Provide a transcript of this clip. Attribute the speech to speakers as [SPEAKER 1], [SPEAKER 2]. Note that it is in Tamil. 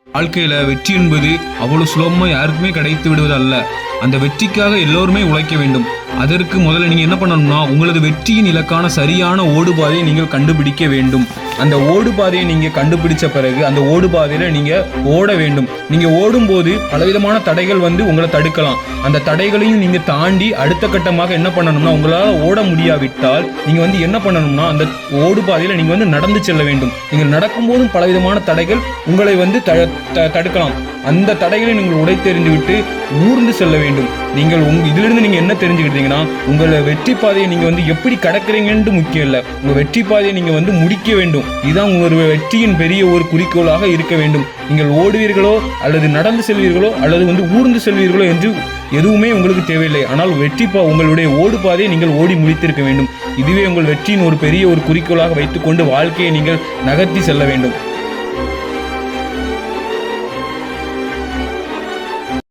[SPEAKER 1] வாழ்க்கையில வெற்றி என்பது அவ்வளவு சுலபமா யாருக்குமே கிடைத்து விடுவது அல்ல. அந்த வெற்றிக்காக எல்லோருமே உழைக்க வேண்டும். அதற்கு முதல்ல நீங்க என்ன பண்ணணும்னா, உங்களது வெற்றியின் இலக்கான சரியான ஓடுபாதையை நீங்கள் கண்டுபிடிக்க வேண்டும். அந்த ஓடுபாதையை நீங்க கண்டுபிடிச்ச பிறகு அந்த ஓடுபாதையில நீங்க ஓட வேண்டும். நீங்க ஓடும்போது பலவிதமான தடைகள் வந்து உங்களை தடுக்கலாம். அந்த தடைகளையும் நீங்க தாண்டி அடுத்த கட்டமாக என்ன பண்ணணும்னா, உங்களால் ஓட முடியாவிட்டால் நீங்க வந்து என்ன பண்ணணும்னா, அந்த ஓடுபாதையில நீங்க வந்து நடந்து செல்ல வேண்டும். நீங்கள் நடக்கும்போதும் பலவிதமான தடைகள் உங்களை வந்து தடுக்கலாம். அந்த தடைகளை நீங்கள் உடைத்தெறிந்து விட்டு ஊர்ந்து செல்ல வேண்டும். நீங்கள் இதிலிருந்து நீங்க என்ன தெரிஞ்சுக்கிட்டீங்கன்னா, உங்களை வெற்றி பாதையை நீங்க வந்து எப்படி கடக்கிறீங்கன்னு முக்கியம் இல்லை, உங்க வெற்றி பாதையை நீங்க வந்து முடிக்க வேண்டும். இதுதான் உங்களுடைய வெற்றியின் பெரிய ஒரு குறிக்கோளாக இருக்க வேண்டும். நீங்கள் ஓடுவீர்களோ அல்லது நடந்து செல்வீர்களோ அல்லது வந்து ஊர்ந்து செல்வீர்களோ என்று எதுவுமே உங்களுக்கு தேவையில்லை. ஆனால் உங்களுடைய ஓடு பாதையை நீங்கள் ஓடி முடித்திருக்க வேண்டும். இதுவே உங்கள் வெற்றியின் ஒரு பெரிய ஒரு குறிக்கோளாக வைத்துக்கொண்டு வாழ்க்கையை நீங்கள் நகர்த்தி செல்ல வேண்டும்.